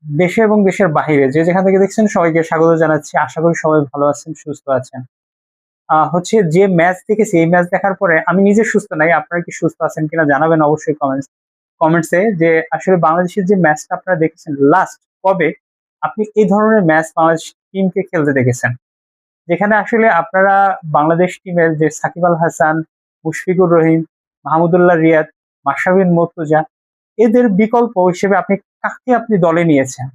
দেশে এবং দেশের বাহিরে যে যেখান থেকে দেখছেন সবাইকে স্বাগত জানাচ্ছি। আশা করি সবাই ভালো আছেন, সুস্থ আছেন। হচ্ছে যে ম্যাচ দেখেছি, এই ম্যাচ দেখার পরে আমি নিজে সুস্থ নাই। আপনারা কি সুস্থ আছেন কিনা জানাবেন অবশ্যই কমেন্টসে যে আসলে বাংলাদেশের যে ম্যাচটা আপনারা দেখেছেন লাস্ট কবে আপনি এই ধরনের ম্যাচ বাংলাদেশ টিমকে খেলতে দেখেছেন? যেখানে আসলে আপনারা বাংলাদেশ টিমের যে সাকিব আল হাসান, মুশফিকুর রহিম, মাহমুদুল্লাহ রিয়াদ, মাশরাফি বিন মুর্তজা এদের বিকল্প হিসেবে আপনি কাকে দলে নিয়েছেন?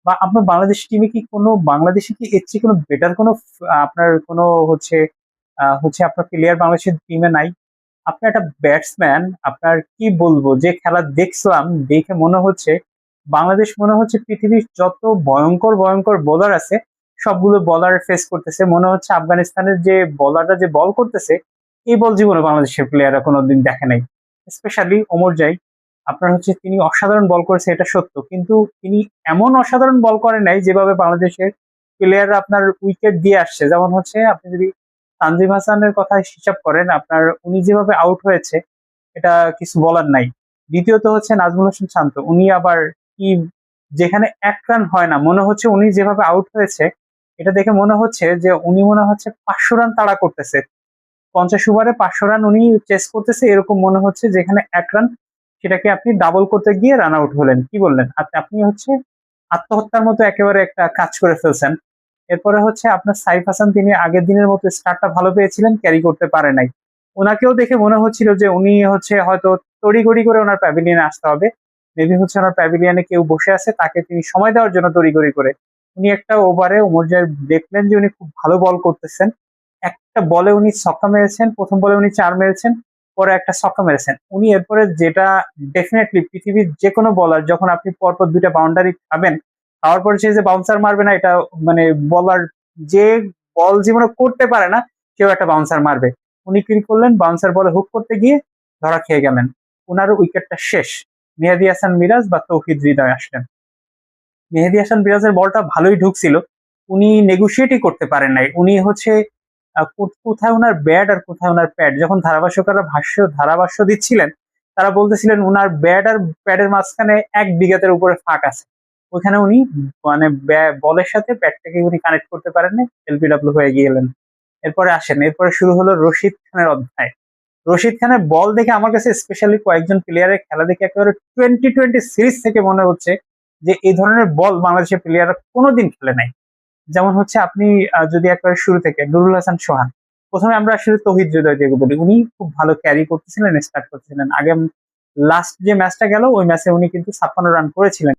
বা আপনার বাংলাদেশ টিমে কি কোনো বাংলাদেশে কি এর চেয়ে কোনো বেটার কোনো আপনার কোনো হচ্ছে আপনার প্লেয়ার বাংলাদেশের টিমে নাই? আপনি একটা ব্যাটসম্যান, আপনার কি বলবো যে খেলা দেখছিলাম, দেখে মনে হচ্ছে বাংলাদেশ মনে হচ্ছে পৃথিবীর যত ভয়ঙ্কর ভয়ঙ্কর বোলার আছে সবগুলো বলার ফেস করতেছে। মনে হচ্ছে আফগানিস্তানের যে বলাররা যে বল করতেছে এই বল জীবনে বাংলাদেশের প্লেয়াররা কোনোদিন দেখে নাই। স্পেশালি ওমর জাই, আপনার হচ্ছে তিনি অসাধারণ বল করেছে এটা সত্য, কিন্তু তিনি এমন অসাধারণ বল করে নাই যেভাবে বাংলাদেশের প্লেয়াররা আপনার উইকেট দিয়ে আসছে। যেমন হচ্ছে আপনি যদি তানজিম হাসানের কথা হিসাব করেন, আপনার উনি যেভাবে আউট হয়েছে এটা কিছু বলার নাই। দ্বিতীয়ত হচ্ছে নাজমুল হোসেন শান্ত, উনি আবার কি যেখানে এক রান হয় না, মনে হচ্ছে উনি যেভাবে আউট হয়েছে এটা দেখে মনে হচ্ছে যে উনি মনে হচ্ছে 500 রান তাড়া করতেছে। 50 ওভারে 500 রান উনি চেস করতেছে, এরকম মনে হচ্ছে যেখানে এক রান সেটাকে আপনি ডাবল করতে গিয়ে রান আউট হলেন। কি বললেন আপনি হচ্ছে আত্মহত্যার মতো একেবারে একটা কাজ করে ফেলছেন। এরপরে হচ্ছে আপনার সাইফ হাসান, তিনি আগের দিনের মতো স্টার্টটা ভালো পেয়েছিলেন, ক্যারি করতে পারে নাই। ওনাকেও দেখে মনে হচ্ছিল যে উনি হচ্ছে হয়তো তড়িঘড়ি করে ওনার প্যাভিলিয়নে আসতে হবে। মেবি হচ্ছে ওনার প্যাভিলিয়নে কেউ বসে আছে, তাকে তিনি সময় দেওয়ার জন্য তড়িঘড়ি করে উনি একটা ওভারে ওমর দেখলেন যে উনি খুব ভালো বল করতেছেন। একটা বলে উনি ছক্কা মেরেছেন, প্রথম বলে উনি 4 মেরেছেন, পরে একটা ছক্কা মেরেছেন। উনি এরপরে যেটা ডেফিনেটলি পৃথিবীর যে কোনো বলার যখন আপনি পরপর 2টা বাউন্ডারি খাবেন, খাওয়ার পরে সে যে বাউন্সার মারবে না এটা মানে বলার যে বল জীবনে করতে পারে না কেউ একটা বাউন্সার মারবে। উনি কি করলেন, বাউন্সার বলে হুক করতে গিয়ে ধরা খেয়ে গেলেন। উনার উইকেটটা শেষ। মেহেদী হাসান মিরাজ বা তৌহিদ হৃদয় আসলেন। মেহেদী হাসান মিরাজের বলটা ভালোই ঢুকছিল, উনি নেগোশিয়েটই করতে পারেন নাই। উনি হচ্ছে কোথায় ওনার ব্যাট আর কোথায় ওনার প্যাড, যখন ধারাভাষ্যকাররা ধারাভাষ্য দিচ্ছিলেন তারা বলতেছিলেন উনার ব্যাট আর প্যাডের মাঝখানে 1 বিঘাতের উপরে ফাঁক আছে। ওইখানে উনি মানে বলের সাথে ব্যাটটাকে উনি কানেক্ট করতে পারেননি, এলবিডব্লিউ হয়ে গেলেন। এরপরে শুরু হলো রশিদ খানের অধ্যায়। রশিদ খানের বল দেখে আমার কাছে স্পেশালি কয়েকজন প্লেয়ারের খেলা দেখে একেবারে 2020 সিরিজ থেকে মনে হচ্ছে যে এই ধরনের বল বাংলাদেশের প্লেয়াররা কোনোদিন খেলে নাই। যেমন হচ্ছে আপনি যদি একবারে শুরু থেকে নুরুল হাসান সোহান, প্রথমে আমরা আসলে তৌহিদ হৃদয় দিয়ে বলি, উনি খুব ভালো ক্যারি করতেছিলেন, স্টার্ট করতেছিলেন। আগে লাস্ট যে ম্যাচটা গেল ওই ম্যাচে উনি কিন্তু 56 রান করেছিলেন।